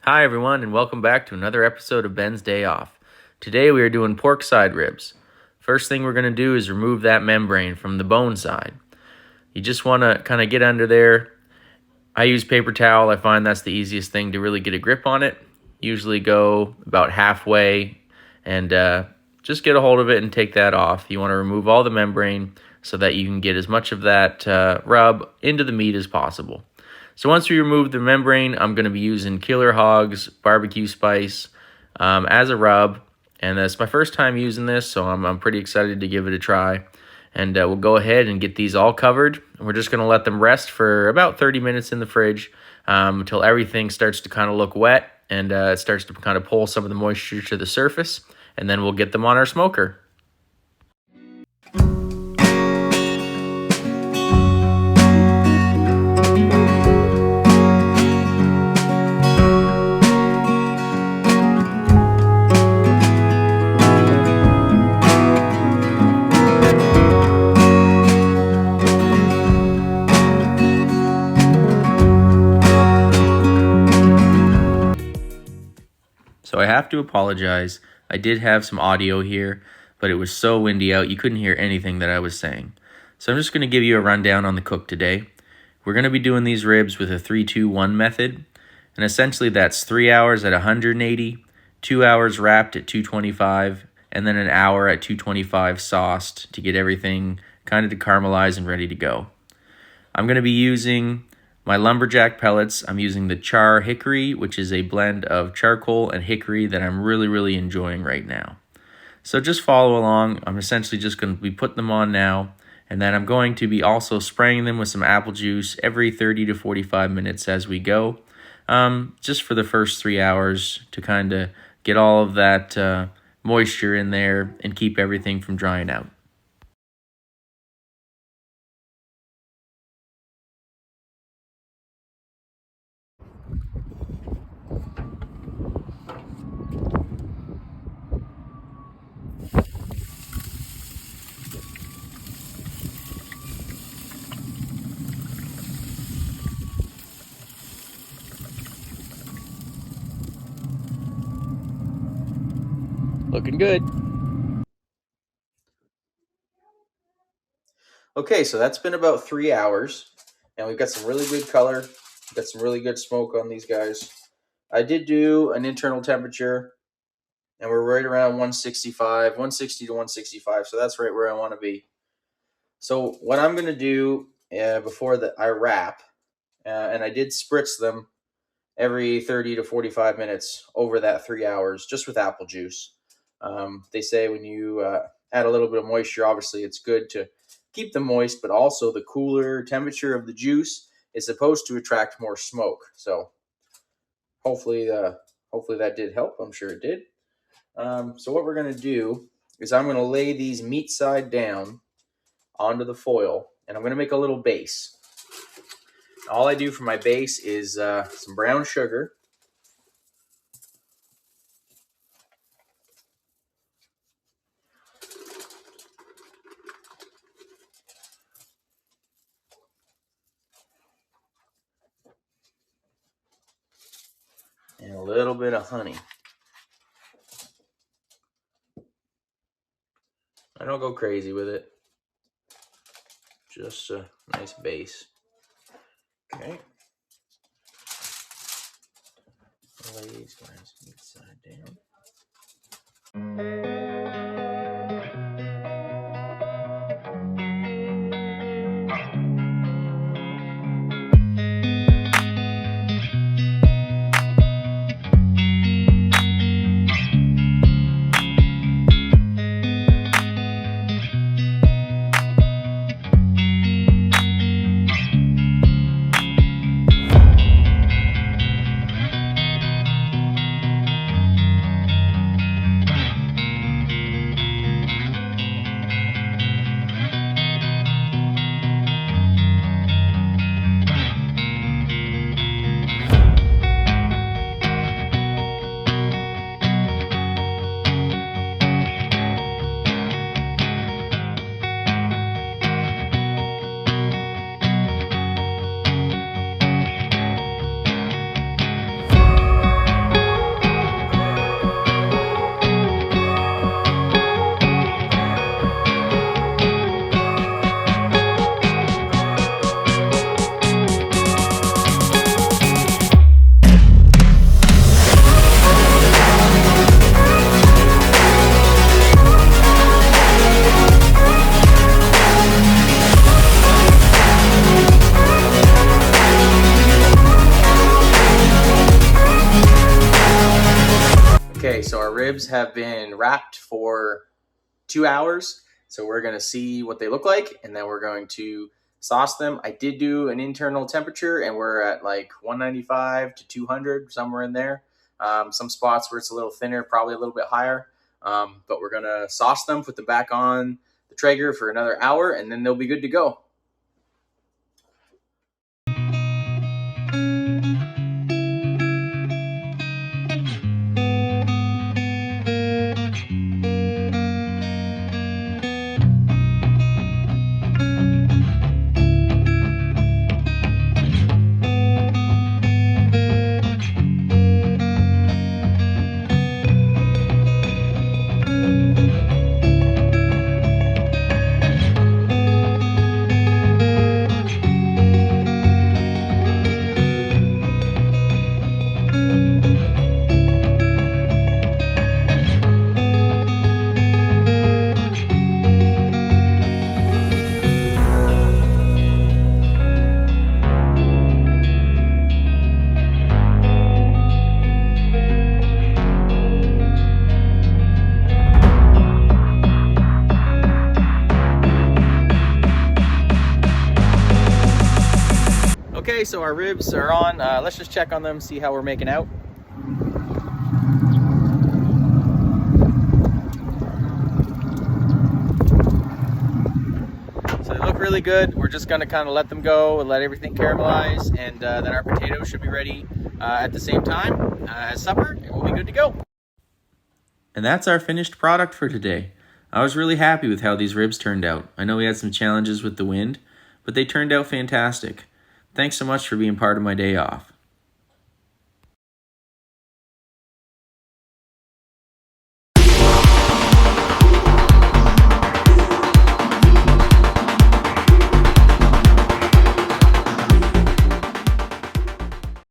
Hi everyone, and welcome back to another episode of Ben's Day Off. Today we are doing pork side ribs. First thing we're going to do is remove that membrane from the bone side. You just want to kind of get under there. I use paper towel. I find that's the easiest thing to really get a grip on it. Usually go about halfway and just get a hold of it and take that off. You want to remove all the membrane so that you can get as much of that rub into the meat as possible. So once we remove the membrane, I'm going to be using Killer Hogs barbecue spice as a rub. And that's my first time using this, so I'm pretty excited to give it a try. And we'll go ahead and get these all covered. And we're just going to let them rest for about 30 minutes in the fridge until everything starts to kind of look wet and it starts to kind of pull some of the moisture to the surface. And then we'll get them on our smoker. So I have to apologize. I did have some audio here, but it was so windy out you couldn't hear anything that I was saying. So I'm just going to give you a rundown on the cook today. We're going to be doing these ribs with a 3-2-1 method. And essentially that's 3 hours at 180, 2 hours wrapped at 225, and then an hour at 225 sauced to get everything kind of to caramelize and ready to go. I'm going to be using my lumberjack pellets. I'm using the char hickory, which is a blend of charcoal and hickory that I'm really enjoying right now. So just follow along. I'm essentially just going to be putting them on now, and then I'm going to be also spraying them with some apple juice every 30 to 45 minutes as we go, just for the first 3 hours to kind of get all of that moisture in there and keep everything from drying out. Looking good. Okay, so that's been about 3 hours, and we've got some really good color. We've got some really good smoke on these guys. I did do an internal temperature, and we're right around 160 to 165, so that's right where I want to be. So what I'm going to do before I wrap, and I did spritz them every 30 to 45 minutes over that 3 hours, just with apple juice. They say when you add a little bit of moisture, obviously it's good to keep them moist, but also the cooler temperature of the juice is supposed to attract more smoke. So hopefully that did help. I'm sure it did. So what we're going to do is I'm going to lay these meat side down onto the foil, and I'm going to make a little base. All I do for my base is some brown sugar, and a little bit of honey. I don't go crazy with it. Just a nice base. Okay. Lay these guys meat side down. so our ribs have been wrapped for 2 hours. So we're going to see what they look like, and then we're going to sauce them. I did do an internal temperature, and we're at like 195 to 200, somewhere in there. Some spots where it's a little thinner, probably a little bit higher. But we're going to sauce them, put them back on the Traeger for another hour, and then they'll be good to go. Okay, so our ribs are on. Let's just check on them, see how we're making out. So they look really good. We're just gonna kind of let them go and let everything caramelize, and then our potatoes should be ready at the same time as supper, and we'll be good to go. And that's our finished product for today. I was really happy with how these ribs turned out. I know we had some challenges with the wind, but they turned out fantastic. Thanks so much for being part of my day off.